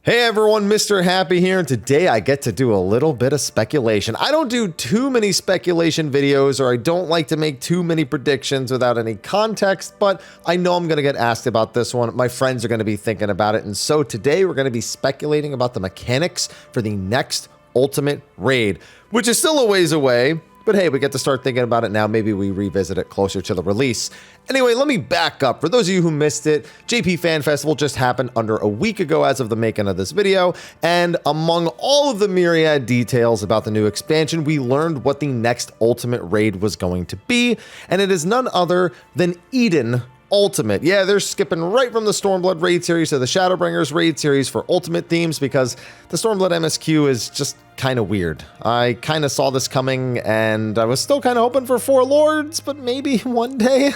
Hey everyone, Mr. Happy here, and today I get to do a little bit of speculation. I don't do too many speculation videos, or I don't like to make too many predictions without any context, but I know I'm going to get asked about this one. My friends are going to be thinking about it, and so today we're going to be speculating about the mechanics for the next Ultimate Raid, which is still a ways away. But hey, we get to start thinking about it now. Maybe we revisit it closer to the release. Anyway, let me back up. For those of you who missed it, JP Fan Festival just happened under a week ago as of the making of this video. And among all of the myriad details about the new expansion, we learned what the next Ultimate Raid was going to be. And it is none other than Eden Ultimate. Yeah, they're skipping right from the Stormblood raid series to the Shadowbringers raid series for Ultimate themes because the Stormblood MSQ is just kind of weird. I kind of saw this coming and I was still kind of hoping for 4 Lords, but maybe one day.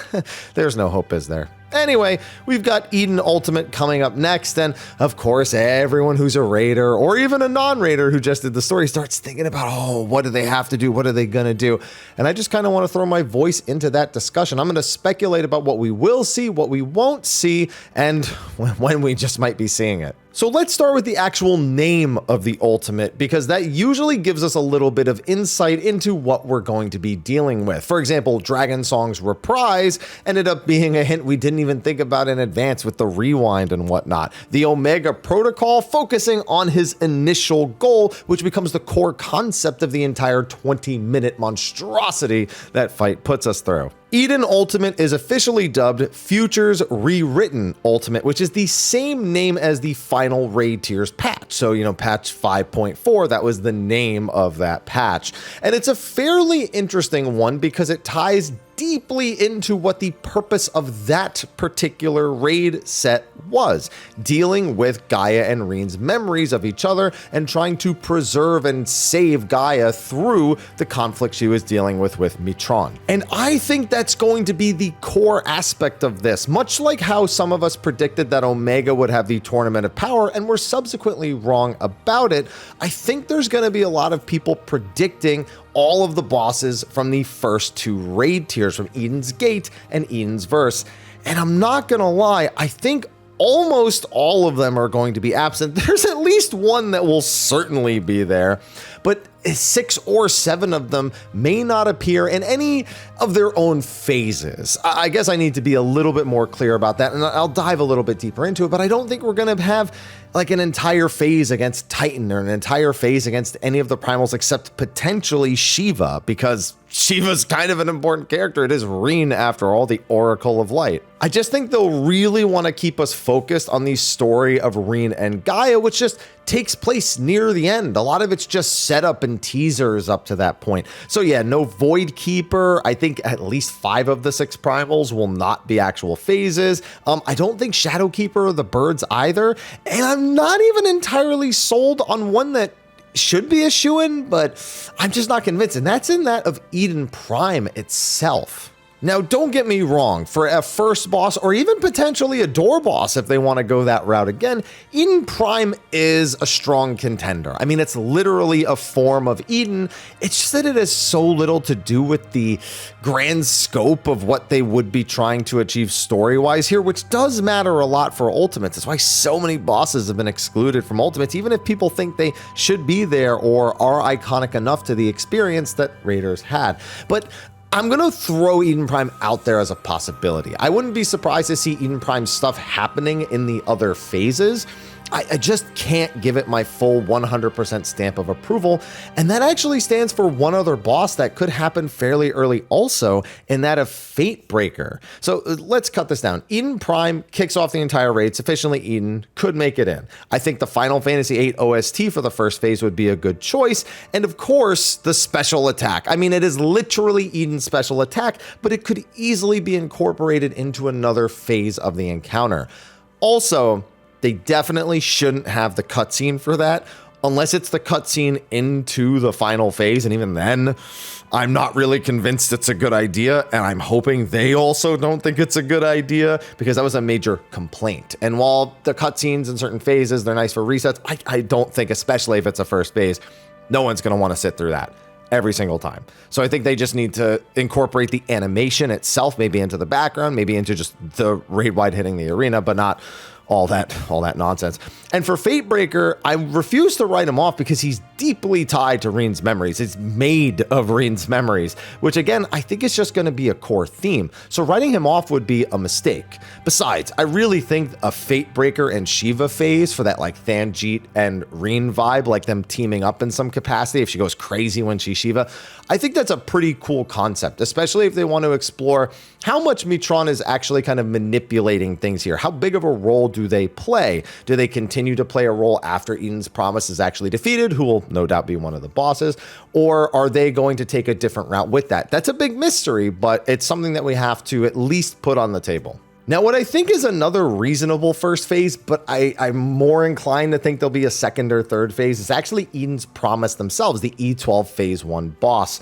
There's no hope, is there? Anyway, we've got Eden Ultimate coming up next, and of course, everyone who's a raider or even a non-raider who just did the story starts thinking about, oh, what do they have to do? What are they gonna do? And I just kind of want to throw my voice into that discussion. I'm going to speculate about what we will see, what we won't see, and when we just might be seeing it. So let's start with the actual name of the Ultimate, because that usually gives us a little bit of insight into what we're going to be dealing with. For example, Dragon Song's Reprise ended up being a hint we didn't even think about in advance with the rewind and whatnot. The Omega Protocol focusing on his initial goal, which becomes the core concept of the entire 20-minute monstrosity that fight puts us through. Eden Ultimate is officially dubbed Futures Rewritten Ultimate, which is the same name as the final raid tiers patch. So, patch 5.4, that was the name of that patch. And it's a fairly interesting one because it ties deeply into what the purpose of that particular raid set was, dealing with Gaia and Reen's memories of each other and trying to preserve and save Gaia through the conflict she was dealing with Mitron. And I think that's going to be the core aspect of this, much like how some of us predicted that Omega would have the Tournament of Power and were subsequently wrong about it. I think there's going to be a lot of people predicting all of the bosses from the first 2 raid tiers, from Eden's Gate and Eden's Verse. And I'm not gonna lie, I think almost all of them are going to be absent. There's at least one that will certainly be there, but 6 or 7 of them may not appear in any of their own phases. I guess I need to be a little bit more clear about that, and I'll dive a little bit deeper into it, but I don't think we're going to have like an entire phase against Titan or an entire phase against any of the primals except potentially Shiva, because Shiva's kind of an important character. It is Reen, after all, the Oracle of Light. I just think they'll really want to keep us focused on the story of Reen and Gaia, which just takes place near the end. A lot of it's just setup and teasers up to that point. So yeah, no Void Keeper. I think at least 5 of the 6 primals will not be actual phases. I don't think Shadow Keeper or the birds either. And I'm not even entirely sold on one that should be a shoo-in, but I'm just not convinced. And that's in that of Eden Prime itself. Now, don't get me wrong, for a first boss or even potentially a door boss if they want to go that route again, Eden Prime is a strong contender. I mean, it's literally a form of Eden. It's just that it has so little to do with the grand scope of what they would be trying to achieve story-wise here, which does matter a lot for Ultimates. That's why so many bosses have been excluded from Ultimates, even if people think they should be there or are iconic enough to the experience that Raiders had. But I'm going to throw Eden Prime out there as a possibility. I wouldn't be surprised to see Eden Prime stuff happening in the other phases. I just can't give it my full 100% stamp of approval, and that actually stands for one other boss that could happen fairly early also, in that of Fatebreaker. So let's cut this down. Eden Prime kicks off the entire raid sufficiently. Eden could make it in. I think the Final Fantasy VIII OST for the first phase would be a good choice, and of course, the special attack. I mean, it is literally Eden's special attack, but it could easily be incorporated into another phase of the encounter. Also, they definitely shouldn't have the cutscene for that, unless it's the cutscene into the final phase, and even then, I'm not really convinced it's a good idea, and I'm hoping they also don't think it's a good idea, because that was a major complaint. And while the cutscenes in certain phases, they're nice for resets, I don't think, especially if it's a first phase, no one's going to want to sit through that every single time. So I think they just need to incorporate the animation itself, maybe into the background, maybe into just the raid wide hitting the arena, but not all that nonsense. And for Fatebreaker, I refuse to write him off because he's deeply tied to Reen's memories. It's made of Reen's memories, which again, I think is just going to be a core theme. So writing him off would be a mistake. Besides, I really think a Fatebreaker and Shiva phase for that like Thanjeet and Reen vibe, like them teaming up in some capacity if she goes crazy when she's Shiva, I think that's a pretty cool concept, especially if they want to explore how much Mitron is actually kind of manipulating things here. How big of a role do they play? Do they continue to play a role after Eden's Promise is actually defeated, who will no doubt be one of the bosses, or are they going to take a different route with that? That's a big mystery, but it's something that we have to at least put on the table. Now, what I think is another reasonable first phase, but I'm more inclined to think there'll be a second or third phase, is actually Eden's Promise themselves, the E12 Phase 1 boss.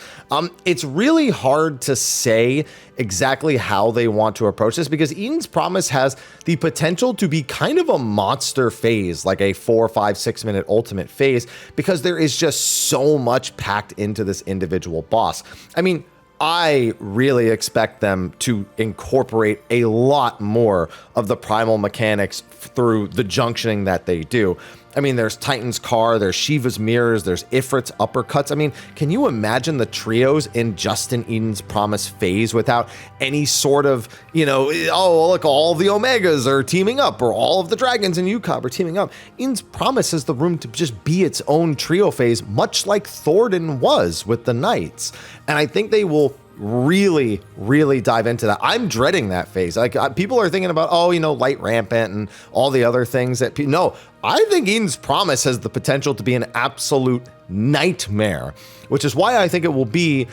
It's really hard to say exactly how they want to approach this because Eden's Promise has the potential to be kind of a monster phase, like a 4, 5, 6 minute ultimate phase, because there is just so much packed into this individual boss. I mean, I really expect them to incorporate a lot more of the primal mechanics through the junctioning that they do. I mean, there's Titan's Car, there's Shiva's Mirrors, there's Ifrit's Uppercuts. I mean, can you imagine the trios in Justin Eden's Promise phase without any sort of, oh, look, all the Omegas are teaming up, or all of the dragons in Yukab are teaming up. Eden's Promise has the room to just be its own trio phase, much like Thornton was with the Knights. And I think they will really, really dive into that. I'm dreading that phase. Like people are thinking about, Light Rampant and all the other things that no, I think Eden's Promise has the potential to be an absolute nightmare, which is why I think it will be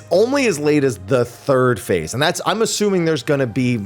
only as late as the third phase. And I'm assuming there's going to be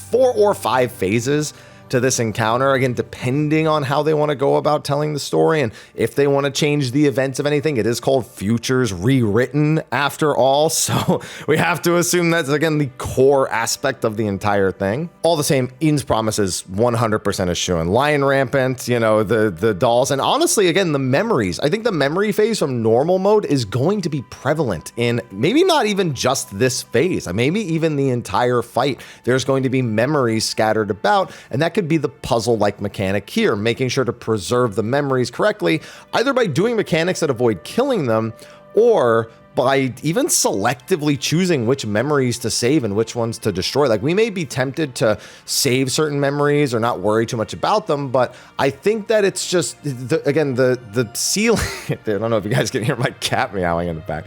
4 or 5 phases to this encounter, again, depending on how they want to go about telling the story and if they want to change the events of anything. It is called Futures Rewritten after all, so we have to assume that's, again, the core aspect of the entire thing. All the same, Eden's Promise is 100% a shoo-in. Lion Rampant, the dolls, and honestly, again, the memories. I think the memory phase from normal mode is going to be prevalent in maybe not even just this phase, maybe even the entire fight. There's going to be memories scattered about, and that could be the puzzle-like mechanic here, making sure to preserve the memories correctly, either by doing mechanics that avoid killing them, or by even selectively choosing which memories to save and which ones to destroy. Like, we may be tempted to save certain memories or not worry too much about them, but I think that it's just, the ceiling, I don't know if you guys can hear my cat meowing in the back.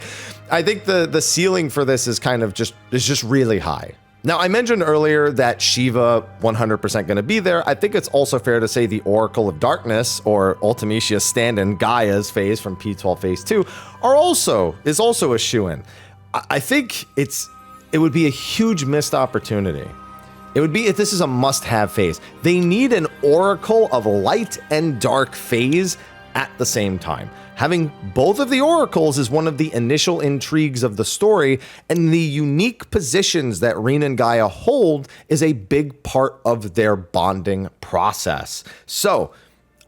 I think the ceiling for this is kind of just really high. Now, I mentioned earlier that Shiva 100% going to be there. I think it's also fair to say the Oracle of Darkness, or Ultimatia's stand-in Gaia's phase from P12 Phase 2, is also a shoo-in. I think it would be a huge missed opportunity. This is a must-have phase. They need an Oracle of Light and Dark phase at the same time. Having both of the oracles is one of the initial intrigues of the story, and the unique positions that Reen and Gaia hold is a big part of their bonding process. So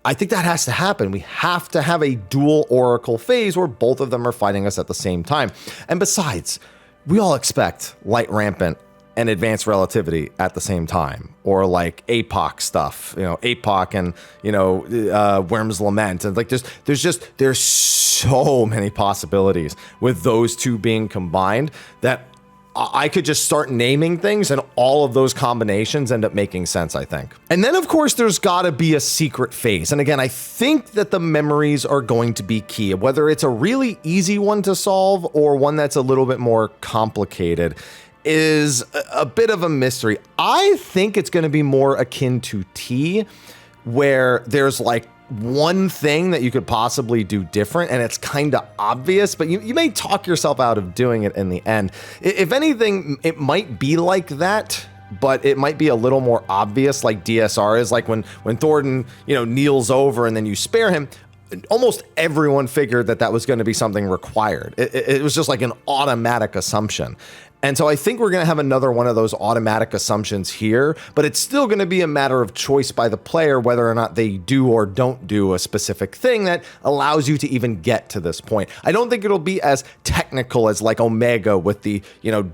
I think that has to happen. We have to have a dual oracle phase where both of them are fighting us at the same time. And besides, we all expect Light Rampant and Advanced Relativity at the same time, or like APOC stuff, APOC and, Worm's Lament. And like, there's so many possibilities with those two being combined that I could just start naming things and all of those combinations end up making sense, I think. And then, of course, there's got to be a secret phase. And again, I think that the memories are going to be key, whether it's a really easy one to solve or one that's a little bit more complicated is a bit of a mystery. I think it's going to be more akin to T, where there's like one thing that you could possibly do different and it's kind of obvious, but you may talk yourself out of doing it in the end. If anything, it might be like that, but it might be a little more obvious, like DSR is. Like when Thornton, kneels over and then you spare him, almost everyone figured that was going to be something required. It was just like an automatic assumption. And so I think we're going to have another one of those automatic assumptions here, but it's still going to be a matter of choice by the player whether or not they do or don't do a specific thing that allows you to even get to this point. I don't think it'll be as technical as like Omega with the,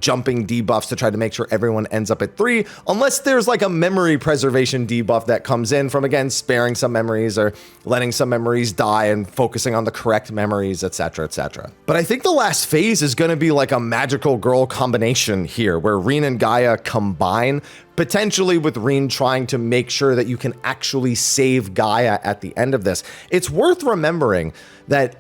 jumping debuffs to try to make sure everyone ends up at 3, unless there's like a memory preservation debuff that comes in from, again, sparing some memories or letting some memories die and focusing on the correct memories, etc., etc. But I think the last phase is going to be like a magical girl combination here where Reen and Gaia combine, potentially with Reen trying to make sure that you can actually save Gaia at the end of this. It's worth remembering that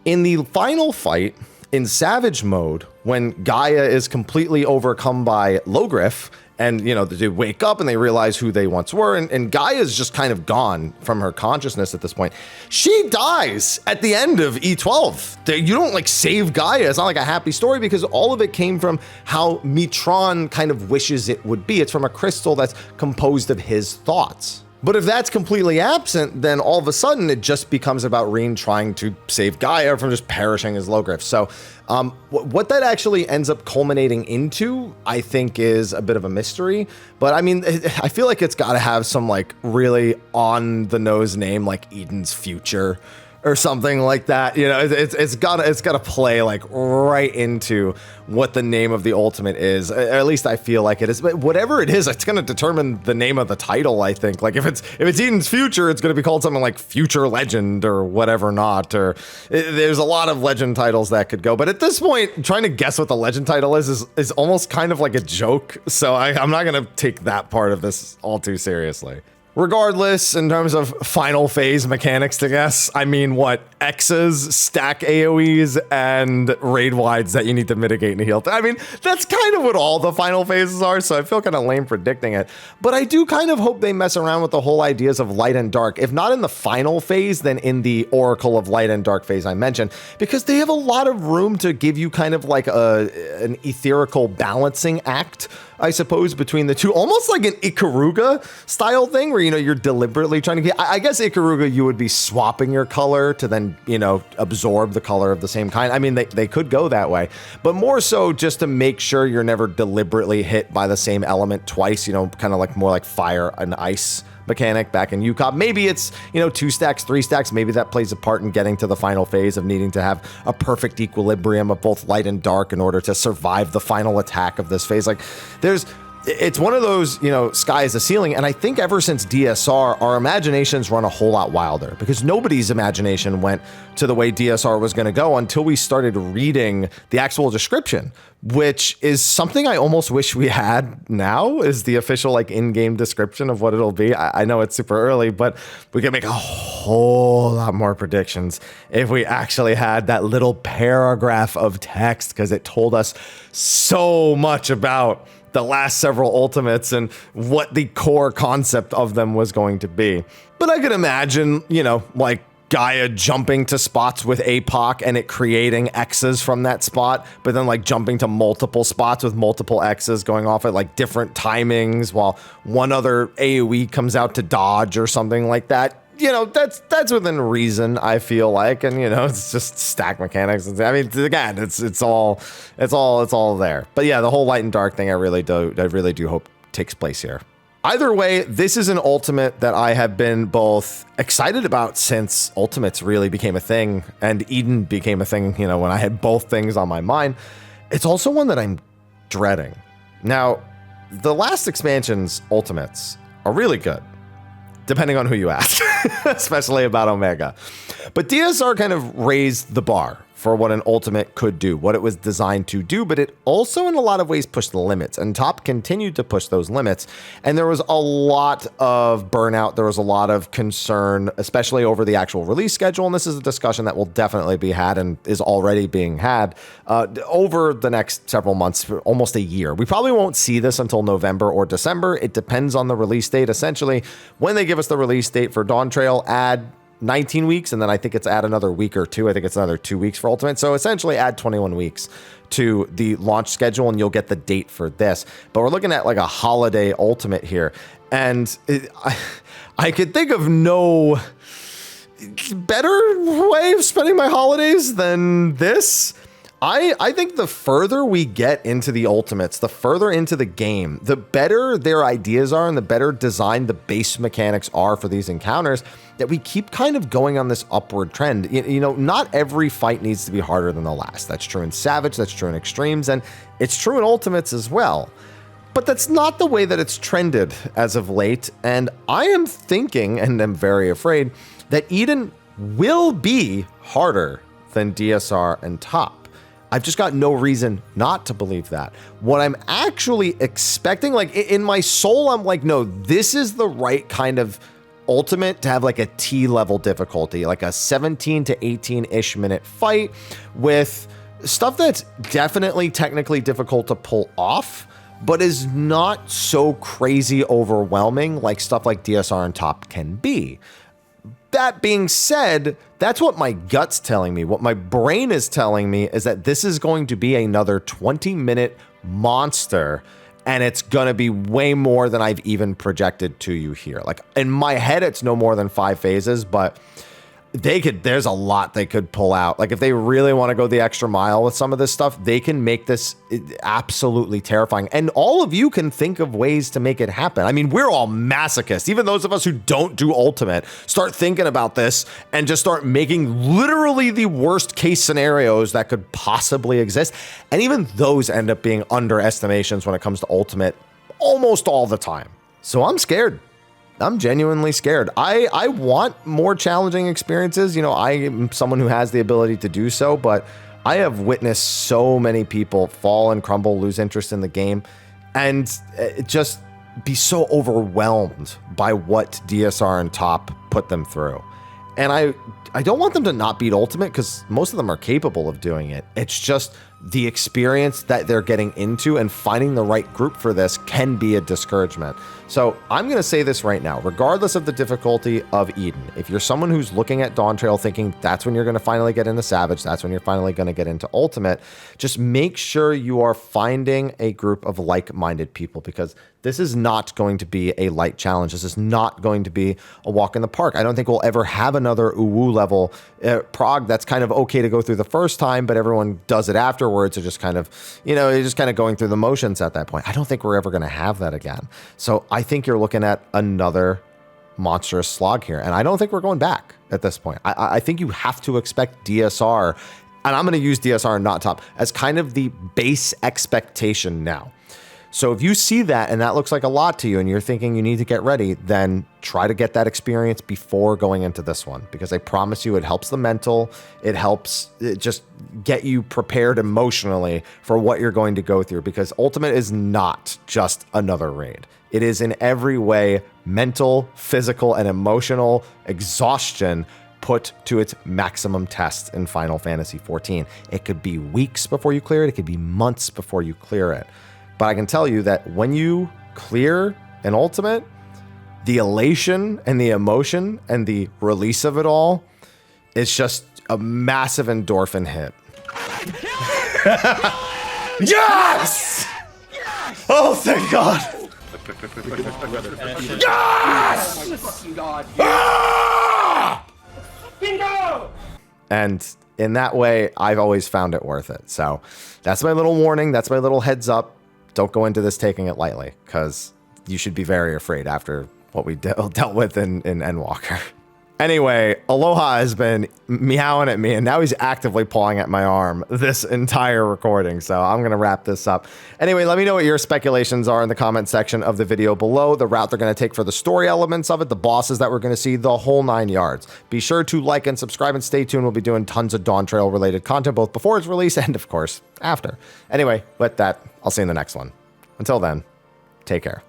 in the final fight in Savage mode, when Gaia is completely overcome by Logriff, and, they wake up and they realize who they once were. And Gaia's just kind of gone from her consciousness at this point. She dies at the end of E12. You don't like save Gaia. It's not like a happy story because all of it came from how Mitron kind of wishes it would be. It's from a crystal that's composed of his thoughts. But if that's completely absent, then all of a sudden it just becomes about Reen trying to save Gaia from just perishing as Logriff. So what that actually ends up culminating into, I think, is a bit of a mystery. But I mean, I feel like it's got to have some like really on the nose name like Eden's Future or something like that. It's gotta play like right into what the name of the ultimate is. At least I feel like it is. But whatever it is, it's gonna determine the name of the title, I think. Like if it's Eden's Future, it's gonna be called something like Future Legend or whatever not. Or there's a lot of legend titles that could go. But at this point, trying to guess what the legend title is almost kind of like a joke. So I'm not gonna take that part of this all too seriously. Regardless, in terms of final phase mechanics to guess, I mean, what? X's, stack AoEs, and raid wides that you need to mitigate and heal. I mean, that's kind of what all the final phases are, so I feel kind of lame predicting it. But I do kind of hope they mess around with the whole ideas of light and dark. If not in the final phase, then in the Oracle of Light and Dark phase I mentioned, because they have a lot of room to give you kind of like an etherical balancing act, I suppose, between the two, almost like an Ikaruga style thing where, you're deliberately trying to get, I guess Ikaruga, you would be swapping your color to then, absorb the color of the same kind. I mean, they could go that way, but more so just to make sure you're never deliberately hit by the same element twice, kind of like more like fire and ice mechanic back in UCOP. Maybe it's, 2 stacks, 3 stacks. Maybe that plays a part in getting to the final phase of needing to have a perfect equilibrium of both light and dark in order to survive the final attack of this phase. Like it's one of those, sky is the ceiling. And I think ever since DSR, our imaginations run a whole lot wilder because nobody's imagination went to the way DSR was going to go until we started reading the actual description, which is something I almost wish we had now is the official like in-game description of what it'll be. I know it's super early, but we can make a whole lot more predictions if we actually had that little paragraph of text because it told us so much about the last several ultimates and what the core concept of them was going to be. But I could imagine, like Gaia jumping to spots with APOC and it creating X's from that spot, but then like jumping to multiple spots with multiple X's going off at like different timings while one other AoE comes out to dodge or something like that. That's within reason, I feel like, and it's just stack mechanics. I mean, again, it's all there. But yeah, the whole light and dark thing, I really do hope takes place here. Either way, this is an ultimate that I have been both excited about since ultimates really became a thing and Eden became a thing, when I had both things on my mind. It's also one that I'm dreading. Now, the last expansion's ultimates are really good, depending on who you ask, especially about Omega. But DSR kind of raised the bar for what an ultimate could do, what it was designed to do, but it also in a lot of ways pushed the limits, and Top continued to push those limits. And there was a lot of burnout, there was a lot of concern, especially over the actual release schedule, and this is a discussion that will definitely be had and is already being had over the next several months, for almost a year. We probably won't see this until November or December. It depends on the release date. Essentially, when they give us the release date for Dawntrail, add 19 weeks, and then I think it's add another week or two. I think it's another 2 weeks for Ultimate. So essentially add 21 weeks to the launch schedule and you'll get the date for this. But we're looking at like a holiday Ultimate here. And I could think of no better way of spending my holidays than this. I think the further we get into the ultimates, the further into the game, the better their ideas are and the better designed the base mechanics are for these encounters, that we keep kind of going on this upward trend. You know, not every fight needs to be harder than the last. That's true in Savage, that's true in Extremes, and it's true in Ultimates as well. But that's not the way that it's trended as of late, and I am thinking, and I'm very afraid, that Eden will be harder than DSR and Top. I've just got no reason not to believe that. What I'm actually expecting, like in my soul, I'm like, no, this is the right kind of ultimate to have like a T level difficulty, like a 17 to 18-ish minute fight with stuff that's definitely technically difficult to pull off, but is not so crazy overwhelming like stuff like DSR and Top can be. That being said, that's what my gut's telling me. What my brain is telling me is that this is going to be another 20-minute monster, and it's going to be way more than I've even projected to you here. Like, in my head, it's no more than 5 phases, but there's a lot they could pull out. Like, if they really want to go the extra mile with some of this stuff, they can make this absolutely terrifying. And all of you can think of ways to make it happen. I mean, we're all masochists. Even those of us who don't do Ultimate start thinking about this and just start making literally the worst case scenarios that could possibly exist. And even those end up being underestimations when it comes to Ultimate almost all the time. So I'm scared. I'm genuinely scared. I want more challenging experiences. You know, I am someone who has the ability to do so, but I have witnessed so many people fall and crumble, lose interest in the game, and just be so overwhelmed by what DSR and Top put them through. And I don't want them to not beat Ultimate, because most of them are capable of doing it. It's just the experience that they're getting into, and finding the right group for this can be a discouragement. So I'm going to say this right now, regardless of the difficulty of Eden, if you're someone who's looking at Dawntrail thinking that's when you're going to finally get into Savage, that's when you're finally going to get into Ultimate, just make sure you are finding a group of like-minded people, because this is not going to be a light challenge. This is not going to be a walk in the park. I don't think we'll ever have another Uwu level prog that's kind of okay to go through the first time, but everyone does it afterwards, or just kind of, you know, you're just kind of going through the motions at that point. I don't think we're ever going to have that again. So I think you're looking at another monstrous slog here, and I don't think we're going back at this point. I think you have to expect DSR, and I'm going to use DSR and not Top as kind of the base expectation now. So if you see that and that looks like a lot to you and you're thinking you need to get ready, then try to get that experience before going into this one, because I promise you it helps the mental, it helps just get you prepared emotionally for what you're going to go through, because Ultimate is not just another raid. It is in every way mental, physical, and emotional exhaustion put to its maximum test in Final Fantasy XIV. It could be weeks before you clear it, it could be months before you clear it. But I can tell you that when you clear an Ultimate, the elation and the emotion and the release of it all is just a massive endorphin hit. Yes! Oh, thank God! Yes! Ah! Bingo! And in that way, I've always found it worth it. So that's my little warning. That's my little heads up. Don't go into this taking it lightly, because you should be very afraid after what we dealt with in Endwalker. Anyway, Aloha has been meowing at me, and now he's actively pawing at my arm this entire recording, so I'm going to wrap this up. Anyway, let me know what your speculations are in the comment section of the video below, the route they're going to take for the story elements of it, the bosses that we're going to see, the whole 9 yards. Be sure to like and subscribe and stay tuned. We'll be doing tons of Dawntrail related content, both before its release and, of course, after. Anyway, with that, I'll see you in the next one. Until then, take care.